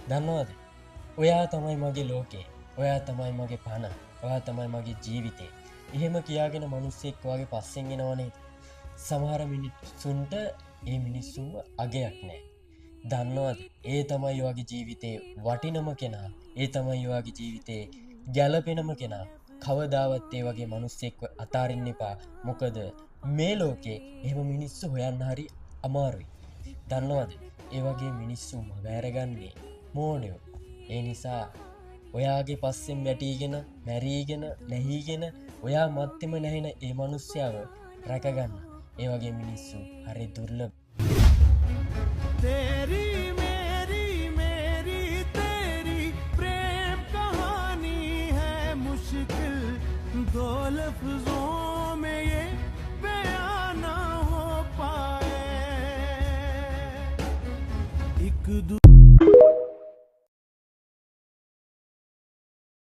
දන්නවද? ඔයා තමයි මගේ ලෝකේ. ඔයා තමයි මගේ පණ. ඔයා තමයි මගේ ජීවිතේ. එහෙම කියාගෙන මිනිස්සෙක් වගේ පස්සෙන් එනවනේ. සමහර මිනිස්සුන්ට ඒ මිනිස්සුන්ව අගයක් නැහැ. දන්නවද? ඒ තමයි ඔයාගේ ජීවිතේ වටිනම කෙනා. ඒ තමයි ඔයාගේ ජීවිතේ ගැළපෙනම කෙනා. කවදාවත් ඒ වගේ මිනිස්සෙක්ව අතාරින්න එපා. මොකද මේ ලෝකේ එහෙම මිනිස්සු හොයන්න හරි අමාරුයි. දන්නවද? ඒ වගේ මිනිස්සු මග ඇරගන්නේ මෝඩයෝ. ඒ නිසා ඔයාගේ පස්සෙන් වැටීගෙන, මැරීගෙන, නැහීගෙන ඔයා මත්තෙම නැහෙන ඒ මිනිස්යාව රැකගන්න. ඒ වගේ මිනිස්සු හරි දුර්ලභ.